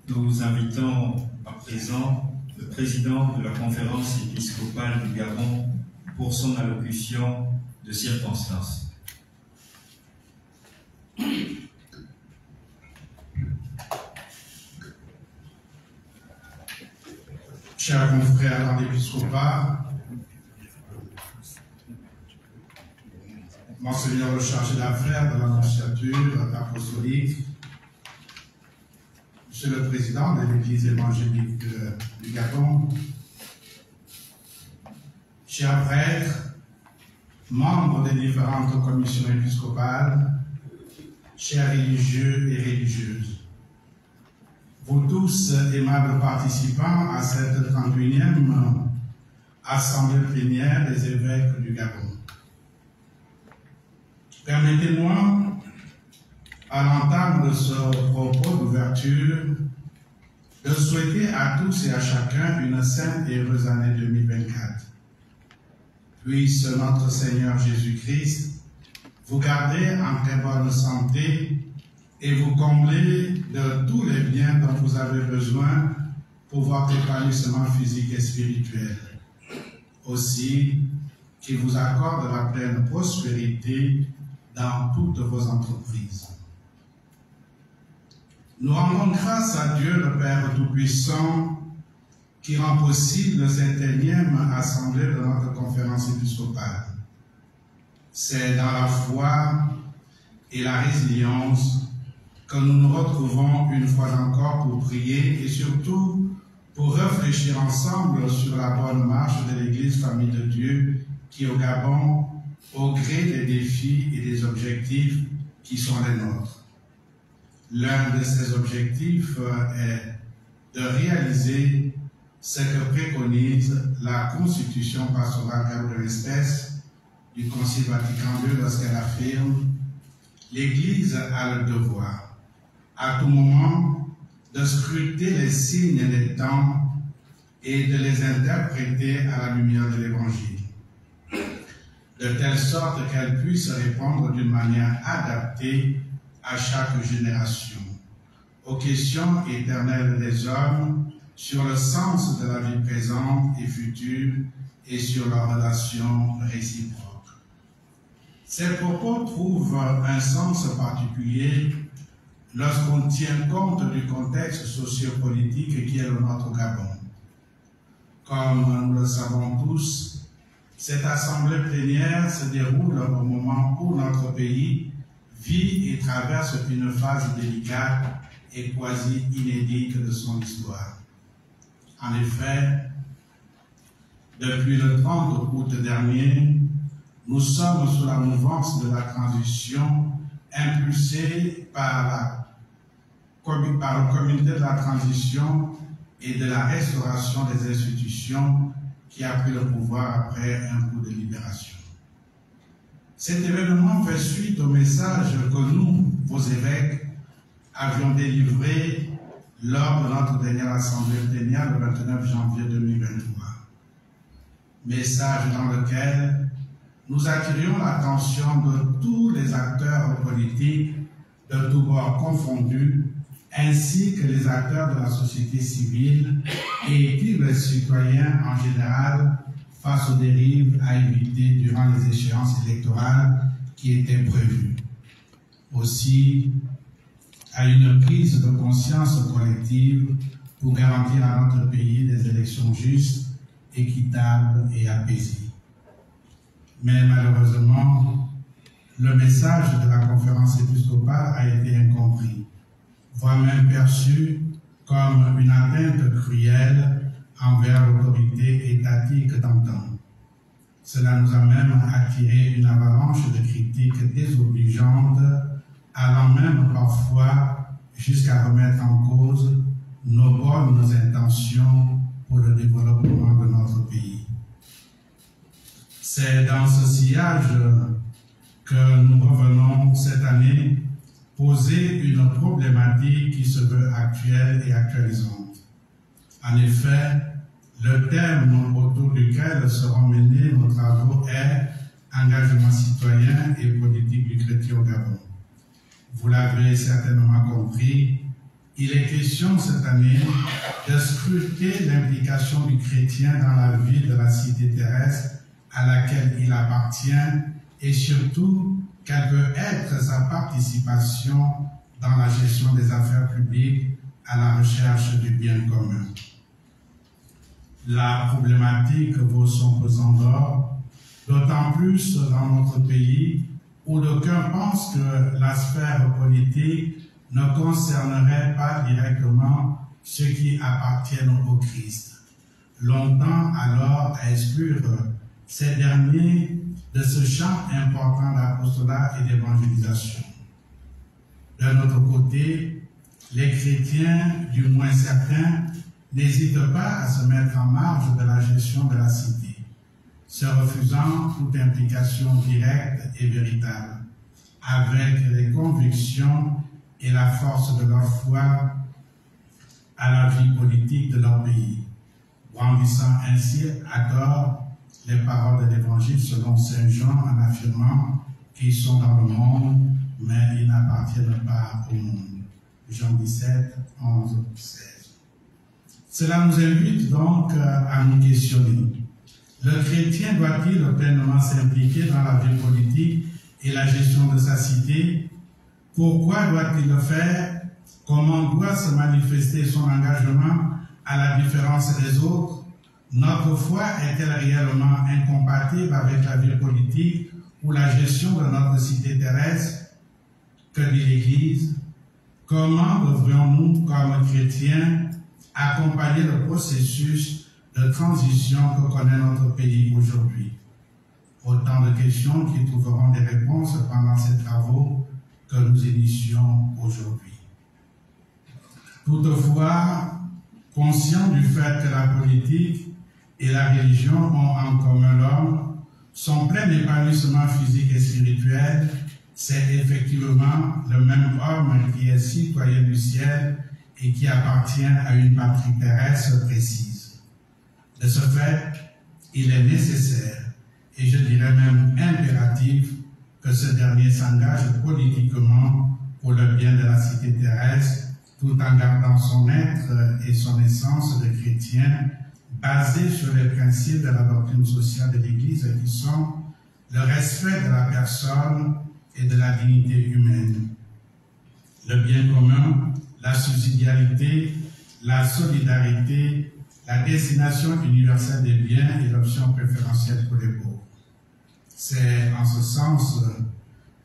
Nous invitons à présent le président de la conférence épiscopale du Gabon pour son allocution de circonstance. Chers confrères dans l'épiscopat, Monseigneur le chargé d'affaires de l'annonciature apostolique, Monsieur le Président de l'Église évangélique du Gabon, chers prêtres, membres des différentes commissions épiscopales, chers religieux et religieuses, vous tous, aimables participants à cette 31e Assemblée plénière des évêques du Gabon. Permettez-moi, à l'entame de ce propos d'ouverture, de souhaiter à tous et à chacun une sainte et heureuse année 2024. Puisse notre Seigneur Jésus-Christ vous garder en très bonne santé et vous combler de tous les biens dont vous avez besoin pour votre épanouissement physique et spirituel. Aussi, qu'il vous accorde la pleine prospérité dans toutes vos entreprises. Nous rendons grâce à Dieu, le Père Tout-Puissant, qui rend possible cette énième assemblée de notre conférence épiscopale. C'est dans la foi et la résilience que nous nous retrouvons une fois encore pour prier et surtout pour réfléchir ensemble sur la bonne marche de l'Église Famille de Dieu qui au Gabon, au gré des défis et des objectifs qui sont les nôtres. L'un de ces objectifs est de réaliser ce que préconise la Constitution pastorale de l'espèce du Concile Vatican II lorsqu'elle affirme « L'Église a le devoir, à tout moment, de scruter les signes des temps et de les interpréter à la lumière de l'Évangile, de telle sorte qu'elle puisse répondre d'une manière adaptée à chaque génération, aux questions éternelles des hommes, sur le sens de la vie présente et future et sur leurs relations réciproques. » Ces propos trouvent un sens particulier lorsqu'on tient compte du contexte sociopolitique qui est le nôtre au Gabon. Comme nous le savons tous, cette assemblée plénière se déroule au moment où notre pays vit et traverse une phase délicate et quasi inédite de son histoire. En effet, depuis le 30 août dernier, nous sommes sous la mouvance de la transition impulsée par le comité de la transition et de la restauration des institutions qui a pris le pouvoir après un coup de libération. Cet événement fait suite au message que nous, vos évêques, avions délivré lors de notre dernière assemblée plénière le 29 janvier 2023. Message dans lequel nous attirions l'attention de tous les acteurs politiques de tous bords confondus, ainsi que les acteurs de la société civile et puis les citoyens en général face aux dérives à éviter durant les échéances électorales qui étaient prévues. Aussi, à une prise de conscience collective pour garantir à notre pays des élections justes, équitables et apaisées. Mais malheureusement, le message de la conférence épiscopale a été incompris, voire même perçu comme une atteinte cruelle envers l'autorité étatique d'antan. Cela nous a même attiré une avalanche de critiques désobligeantes, allant même parfois jusqu'à remettre en cause nos bonnes intentions pour le développement de notre pays. C'est dans ce sillage que nous revenons cette année poser une problématique qui se veut actuelle et actualisante. En effet, le thème autour duquel seront menés nos travaux est « Engagement citoyen et politique du chrétien au Gabon ». Vous l'avez certainement compris, il est question cette année de scruter l'implication du chrétien dans la vie de la cité terrestre à laquelle il appartient et surtout quelle peut être sa participation dans la gestion des affaires publiques à la recherche du bien commun. La problématique vaut son pesant d'or, d'autant plus dans notre pays où d'aucuns pensent que la sphère politique ne concernerait pas directement ceux qui appartiennent au Christ. Longtemps alors à exclure ces derniers de ce champ important d'apostolat et d'évangélisation. D'un autre côté, les chrétiens, du moins certains, n'hésitent pas à se mettre en marge de la gestion de la cité, se refusant toute implication directe et véritable, avec les convictions et la force de leur foi à la vie politique de leur pays, brandissant ainsi à tort les paroles de l'Évangile selon Saint Jean en affirmant qu'ils sont dans le monde, mais ils n'appartiennent pas au monde. Jean 17, 11, 16. Cela nous invite donc à nous questionner. Le chrétien doit-il pleinement s'impliquer dans la vie politique et la gestion de sa cité? Pourquoi doit-il le faire? Comment doit se manifester son engagement à la différence des autres? Notre foi est-elle réellement incompatible avec la vie politique ou la gestion de notre cité terrestre? Que dit l'Église? Comment devrions-nous, comme chrétiens, accompagner le processus de transition que connaît notre pays aujourd'hui? Autant de questions qui trouveront des réponses pendant ces travaux que nous initions aujourd'hui. Toutefois, conscients du fait que la politique et la religion ont en commun l'homme, son plein épanouissement physique et spirituel, c'est effectivement le même homme qui est citoyen du ciel et qui appartient à une patrie terrestre précise. De ce fait, il est nécessaire, et je dirais même impératif, que ce dernier s'engage politiquement pour le bien de la cité terrestre, tout en gardant son être et son essence de chrétien, basé sur les principes de la doctrine sociale de l'Église qui sont le respect de la personne et de la dignité humaine, le bien commun, la subsidiarité, la solidarité, la destination universelle des biens et l'option préférentielle pour les pauvres. C'est en ce sens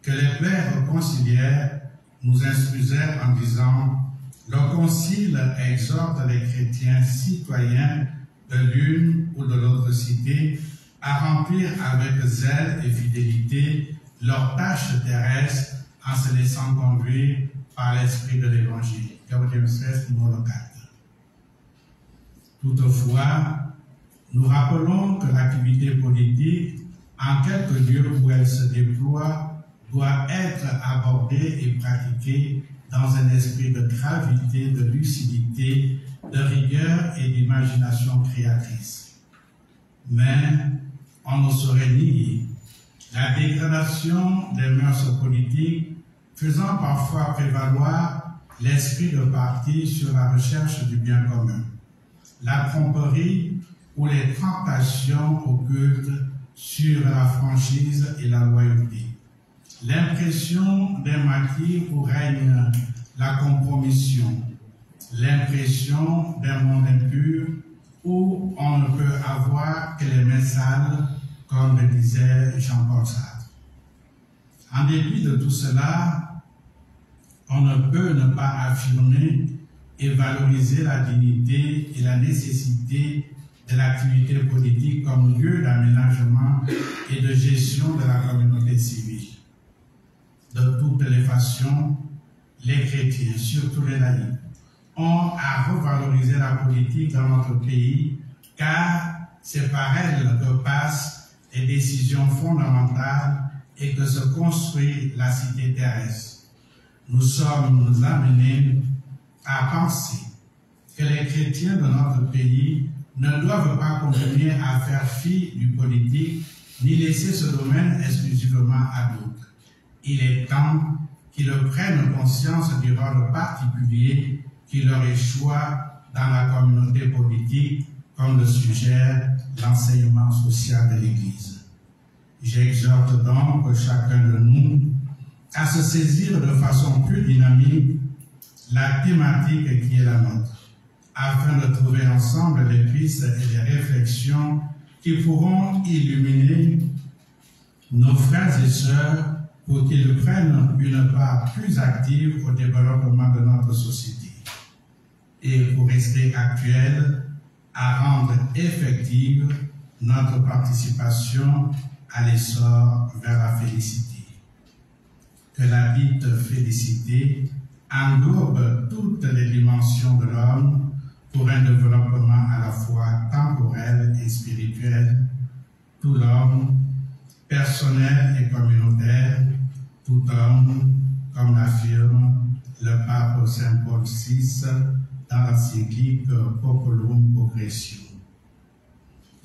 que les pères conciliaires nous instruisaient en disant « Le concile exhorte les chrétiens citoyens de l'une ou de l'autre cité à remplir avec zèle et fidélité leurs tâches terrestres en se laissant conduire par l'esprit de l'Évangile. » Gaudium Spes numéro 4. Toutefois, nous rappelons que l'activité politique, en quelque lieu où elle se déploie, doit être abordée et pratiquée dans un esprit de gravité, de lucidité, de rigueur et d'imagination créatrice. Mais on ne saurait nier la dégradation des mœurs politiques faisant parfois prévaloir l'esprit de parti sur la recherche du bien commun, la tromperie ou les tentations occultes sur la franchise et la loyauté, l'impression d'un maquis où règne la compromission, l'impression d'un monde impur où on ne peut avoir que les mains sales, comme le disait Jean-Paul Sartre. En dépit de tout cela, on ne peut ne pas affirmer et valoriser la dignité et la nécessité de l'activité politique comme lieu d'aménagement et de gestion de la communauté civile. De toutes les façons, les chrétiens, surtout les laïcs, ont à revaloriser la politique dans notre pays, car c'est par elle que passent les décisions fondamentales et que se construit la cité terrestre. Nous sommes amenés à penser que les chrétiens de notre pays ne doivent pas continuer à faire fi du politique ni laisser ce domaine exclusivement à d'autres. Il est temps qu'ils prennent conscience du rôle particulier qui leur échoit dans la communauté politique, comme le suggère l'enseignement social de l'Église. J'exhorte donc chacun de nous à se saisir de façon plus dynamique la thématique qui est la nôtre, afin de trouver ensemble les pistes et les réflexions qui pourront illuminer nos frères et sœurs pour qu'ils prennent une part plus active au développement de notre société et pour rester actuels à rendre effective notre participation à l'essor vers la félicité. Que la dite félicité englobe toutes les dimensions de l'homme pour un développement à la fois temporel et spirituel, tout l'homme, personnel et communautaire, tout homme, comme l'affirme le pape Saint Paul VI dans l'encyclique Populum Progressio.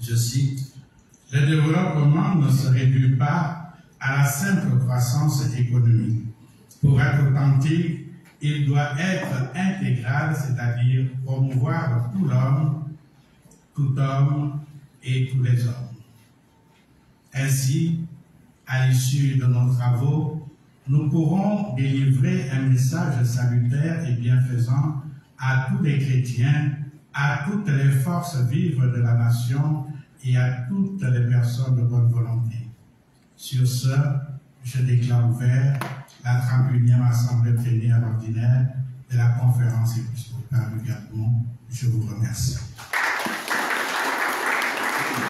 Je cite, « Le développement ne se réduit pas à la simple croissance économique. Pour être authentique, il doit être intégral, c'est-à-dire promouvoir tout homme et tous les hommes. Ainsi, à l'issue de nos travaux, nous pourrons délivrer un message salutaire et bienfaisant à tous les chrétiens, à toutes les forces vives de la nation et à toutes les personnes de bonne volonté. Sur ce, je déclare ouvert la 31e Assemblée plénière ordinaire de la Conférence épiscopale du Gabon. Je vous remercie.